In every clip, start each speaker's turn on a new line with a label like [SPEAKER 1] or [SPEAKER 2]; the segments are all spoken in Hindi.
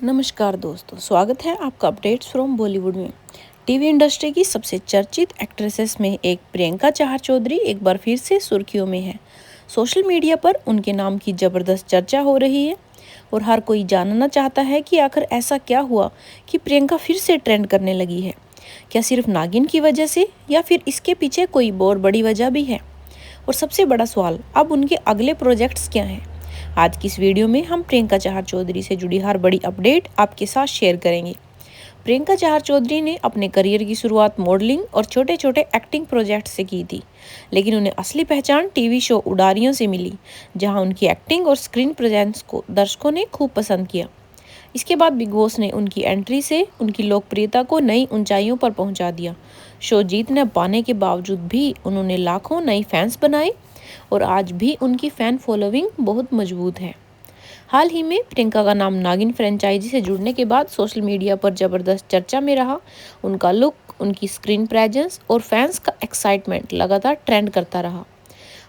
[SPEAKER 1] नमस्कार दोस्तों, स्वागत है आपका अपडेट्स फ्रॉम बॉलीवुड में। टीवी इंडस्ट्री की सबसे चर्चित एक्ट्रेसेस में एक प्रियंका चहार चौधरी एक बार फिर से सुर्खियों में है। सोशल मीडिया पर उनके नाम की ज़बरदस्त चर्चा हो रही है और हर कोई जानना चाहता है कि आखिर ऐसा क्या हुआ कि प्रियंका फिर से ट्रेंड करने लगी है। क्या सिर्फ नागिन की वजह से या फिर इसके पीछे कोई और बड़ी वजह भी है? और सबसे बड़ा सवाल, अब उनके अगले प्रोजेक्ट्स क्या हैं? आज की इस वीडियो में हम प्रियंका चहार चौधरी से जुड़ी हर बड़ी अपडेट आपके साथ शेयर करेंगे। प्रियंका चहार चौधरी ने अपने करियर की शुरुआत मॉडलिंग और छोटे छोटे एक्टिंग प्रोजेक्ट से की थी, लेकिन उन्हें असली पहचान टीवी शो उडारियों से मिली, जहां उनकी एक्टिंग और स्क्रीन प्रेजेंस को दर्शकों ने खूब पसंद किया। इसके बाद बिग बॉस ने उनकी एंट्री से उनकी लोकप्रियता को नई ऊंचाइयों पर पहुंचा दिया। शो जीत न पाने के बावजूद भी उन्होंने लाखों नई फैंस बनाए और आज भी उनकी फैन फॉलोइंग बहुत मजबूत है। हाल ही में प्रियंका का नाम नागिन फ्रेंचाइजी से जुड़ने के बाद सोशल मीडिया पर जबरदस्त चर्चा में रहा। उनका लुक, उनकी स्क्रीन प्रेजेंस और फैंस का एक्साइटमेंट लगातार ट्रेंड करता रहा।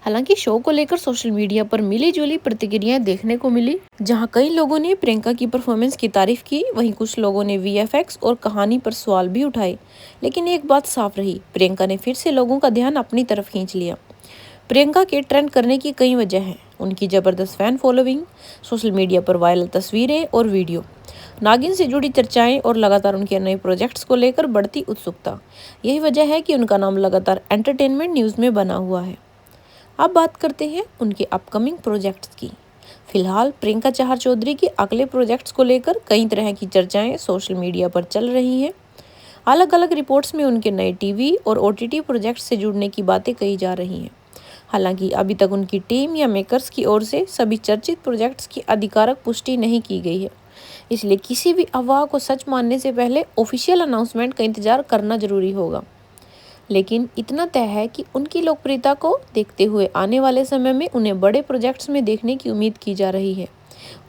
[SPEAKER 1] हालांकि शो को लेकर सोशल मीडिया पर मिली जुली प्रतिक्रियाएं देखने को मिली, जहां कई लोगों ने प्रियंका की परफॉर्मेंस की तारीफ की, वहीं कुछ लोगों ने वीएफएक्स और कहानी पर सवाल भी उठाए। लेकिन एक बात साफ रही, प्रियंका ने फिर से लोगों का ध्यान अपनी तरफ खींच लिया। प्रियंका के ट्रेंड करने की कई वजह हैं। उनकी ज़बरदस्त फैन फॉलोइंग, सोशल मीडिया पर वायरल तस्वीरें और वीडियो, नागिन से जुड़ी चर्चाएं और लगातार उनके नए प्रोजेक्ट्स को लेकर बढ़ती उत्सुकता। यही वजह है कि उनका नाम लगातार एंटरटेनमेंट न्यूज़ में बना हुआ है। अब बात करते हैं उनके अपकमिंग प्रोजेक्ट्स की। फिलहाल प्रियंका चहार चौधरी के अगले प्रोजेक्ट्स को लेकर कई तरह की चर्चाएं सोशल मीडिया पर चल रही हैं। अलग अलग रिपोर्ट्स में उनके नए टीवी और ओटीटी प्रोजेक्ट्स से जुड़ने की बातें कही जा रही हैं। हालांकि अभी तक उनकी टीम या मेकर्स की ओर से सभी चर्चित प्रोजेक्ट्स की आधिकारिक पुष्टि नहीं की गई है, इसलिए किसी भी अफवाह को सच मानने से पहले ऑफिशियल अनाउंसमेंट का इंतजार करना जरूरी होगा। लेकिन इतना तय है कि उनकी लोकप्रियता को देखते हुए आने वाले समय में उन्हें बड़े प्रोजेक्ट्स में देखने की उम्मीद की जा रही है।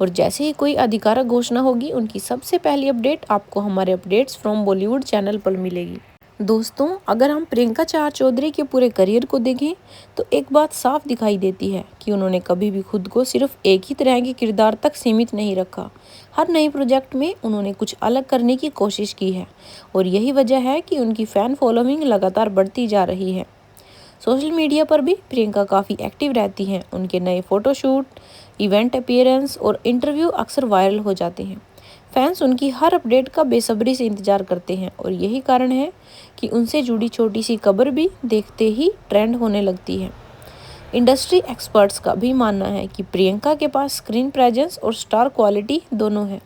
[SPEAKER 1] और जैसे ही कोई आधिकारिक घोषणा होगी, उनकी सबसे पहली अपडेट आपको हमारे अपडेट्स फ्रॉम बॉलीवुड चैनल पर मिलेगी। दोस्तों, अगर हम प्रियंका चहार चौधरी के पूरे करियर को देखें तो एक बात साफ दिखाई देती है कि उन्होंने कभी भी खुद को सिर्फ एक ही तरह के किरदार तक सीमित नहीं रखा। हर नए प्रोजेक्ट में उन्होंने कुछ अलग करने की कोशिश की है और यही वजह है कि उनकी फ़ैन फॉलोइंग लगातार बढ़ती जा रही है। सोशल मीडिया पर भी प्रियंका काफ़ी एक्टिव रहती हैं। उनके नए फ़ोटोशूट, इवेंट अपीयरेंस और इंटरव्यू अक्सर वायरल हो जाते हैं। फैंस उनकी हर अपडेट का बेसब्री से इंतजार करते हैं और यही कारण है कि उनसे जुड़ी छोटी सी खबर भी देखते ही ट्रेंड होने लगती है। इंडस्ट्री एक्सपर्ट्स का भी मानना है कि प्रियंका के पास स्क्रीन प्रेजेंस और स्टार क्वालिटी दोनों है,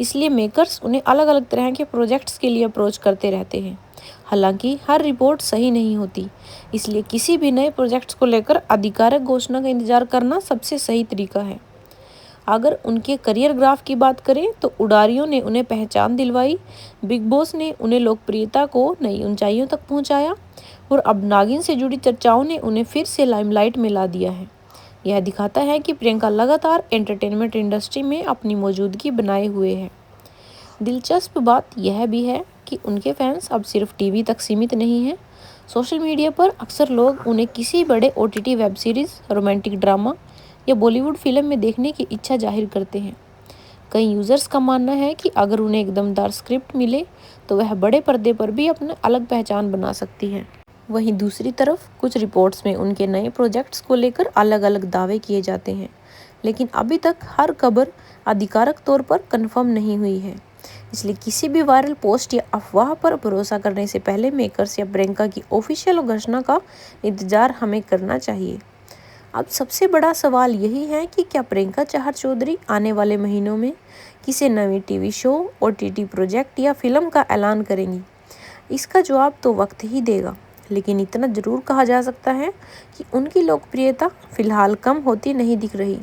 [SPEAKER 1] इसलिए मेकर्स उन्हें अलग अलग तरह के प्रोजेक्ट्स के लिए अप्रोच करते रहते हैं। हालांकि हर रिपोर्ट सही नहीं होती, इसलिए किसी भी नए प्रोजेक्ट्स को लेकर आधिकारिक घोषणा का इंतजार करना सबसे सही तरीका है। अगर उनके करियर ग्राफ की बात करें तो उडारियों ने उन्हें पहचान दिलवाई, बिग बॉस ने उन्हें लोकप्रियता को नई ऊंचाइयों तक पहुंचाया और अब नागिन से जुड़ी चर्चाओं ने उन्हें फिर से लाइमलाइट में ला दिया है। यह दिखाता है कि प्रियंका लगातार एंटरटेनमेंट इंडस्ट्री में अपनी मौजूदगी बनाए हुए है। दिलचस्प बात यह भी है कि उनके फैंस अब सिर्फ टीवी तक सीमित नहीं हैं। सोशल मीडिया पर अक्सर लोग उन्हें किसी बड़े OTT web series, romantic drama या बॉलीवुड फिल्म में देखने की इच्छा जाहिर करते हैं। कई यूज़र्स का मानना है कि अगर उन्हें एक दमदार स्क्रिप्ट मिले तो वह बड़े पर्दे पर भी अपना अलग पहचान बना सकती है। वहीं दूसरी तरफ कुछ रिपोर्ट्स में उनके नए प्रोजेक्ट्स को लेकर अलग अलग दावे किए जाते हैं, लेकिन अभी तक हर खबर आधिकारिक तौर पर कंफर्म नहीं हुई है। इसलिए किसी भी वायरल पोस्ट या अफवाह पर भरोसा करने से पहले मेकर्स या प्रियंका की ऑफिशियल घोषणा का इंतजार हमें करना चाहिए। अब सबसे बड़ा सवाल यही है कि क्या प्रियंका चहार चौधरी आने वाले महीनों में किसी नई टीवी शो, ओटीटी प्रोजेक्ट या फिल्म का ऐलान करेंगी? इसका जवाब तो वक्त ही देगा, लेकिन इतना जरूर कहा जा सकता है कि उनकी लोकप्रियता फिलहाल कम होती नहीं दिख रही।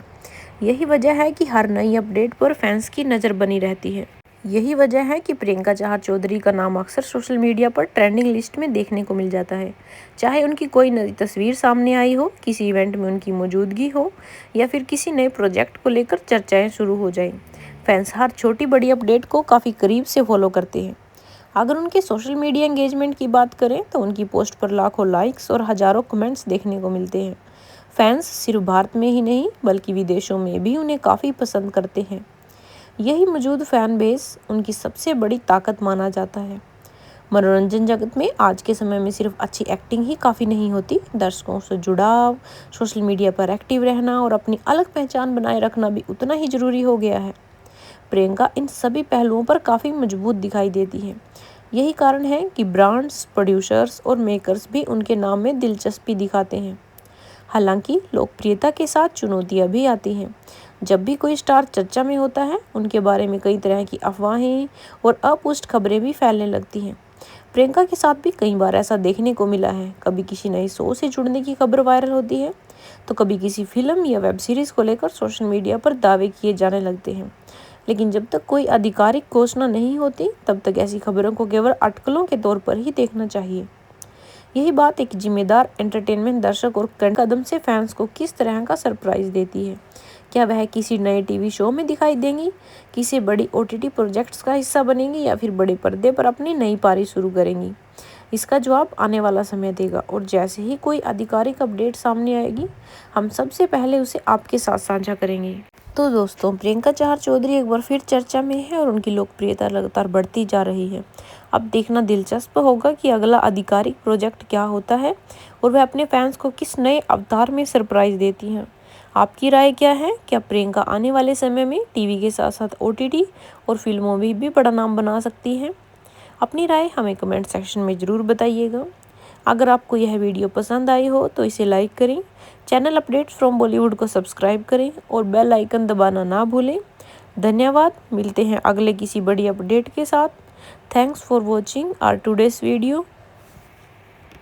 [SPEAKER 1] यही वजह है कि हर नई अपडेट पर फैंस की नज़र बनी रहती है। यही वजह है कि प्रियंका चहार चौधरी का नाम अक्सर सोशल मीडिया पर ट्रेंडिंग लिस्ट में देखने को मिल जाता है। चाहे उनकी कोई नई तस्वीर सामने आई हो, किसी इवेंट में उनकी मौजूदगी हो या फिर किसी नए प्रोजेक्ट को लेकर चर्चाएं शुरू हो जाएं, फैंस हर छोटी बड़ी अपडेट को काफ़ी करीब से फॉलो करते हैं। अगर उनके सोशल मीडिया एंगेजमेंट की बात करें तो उनकी पोस्ट पर लाखों लाइक्स और हज़ारों कमेंट्स देखने को मिलते हैं। फैंस सिर्फ भारत में ही नहीं बल्कि विदेशों में भी उन्हें काफ़ी पसंद करते हैं। यही मौजूद फैन बेस उनकी सबसे बड़ी ताकत माना जाता है। मनोरंजन जगत में आज के समय में सिर्फ अच्छी एक्टिंग ही काफ़ी नहीं होती, दर्शकों से जुड़ाव, सोशल मीडिया पर एक्टिव रहना और अपनी अलग पहचान बनाए रखना भी उतना ही ज़रूरी हो गया है। प्रियंका इन सभी पहलुओं पर काफ़ी मजबूत दिखाई देती है। यही कारण है कि ब्रांड्स, प्रोड्यूसर्स और मेकर्स भी उनके नाम में दिलचस्पी दिखाते हैं। हालांकि लोकप्रियता के साथ चुनौतियां भी आती हैं। जब भी कोई स्टार चर्चा में होता है, उनके बारे में कई तरह की अफवाहें और अपुष्ट खबरें भी फैलने लगती हैं। प्रियंका के साथ भी कई बार ऐसा देखने को मिला है। कभी किसी नए शो से जुड़ने की खबर वायरल होती है, तो कभी किसी फिल्म या वेब सीरीज़ को लेकर सोशल मीडिया पर दावे किए जाने लगते हैं। लेकिन जब तक कोई आधिकारिक घोषणा नहीं होती, तब तक ऐसी खबरों को केवल अटकलों के तौर पर ही देखना चाहिए। यही बात एक जिम्मेदार एंटरटेनमेंट दर्शक और कदम से फैंस को किस तरह का सरप्राइज देती है। क्या वह किसी नए टीवी शो में दिखाई देंगी, किसी बड़ी ओटीटी प्रोजेक्ट्स का हिस्सा बनेंगी या फिर बड़े पर्दे पर अपनी नई पारी शुरू करेंगी? इसका जवाब आने वाला समय देगा, और जैसे ही कोई आधिकारिक अपडेट सामने आएगी, हम सबसे पहले उसे आपके साथ साझा करेंगे। तो दोस्तों, प्रियंका चहर चौधरी एक बार फिर चर्चा में है और उनकी लोकप्रियता लगातार बढ़ती जा रही है। अब देखना दिलचस्प होगा कि अगला आधिकारिक प्रोजेक्ट क्या होता है और वह अपने फैंस को किस नए अवतार में सरप्राइज देती हैं। आपकी राय क्या है? क्या प्रियंका आने वाले समय में टीवी के साथ साथ ओटीटी और फिल्मों में भी बड़ा नाम बना सकती हैं? अपनी राय हमें कमेंट सेक्शन में ज़रूर बताइएगा। अगर आपको यह वीडियो पसंद आई हो तो इसे लाइक करें, चैनल अपडेट्स फ्रॉम बॉलीवुड को सब्सक्राइब करें और बेल आइकन दबाना ना भूलें। धन्यवाद। मिलते हैं अगले किसी बड़ी अपडेट के साथ। Thanks for watching our today's video.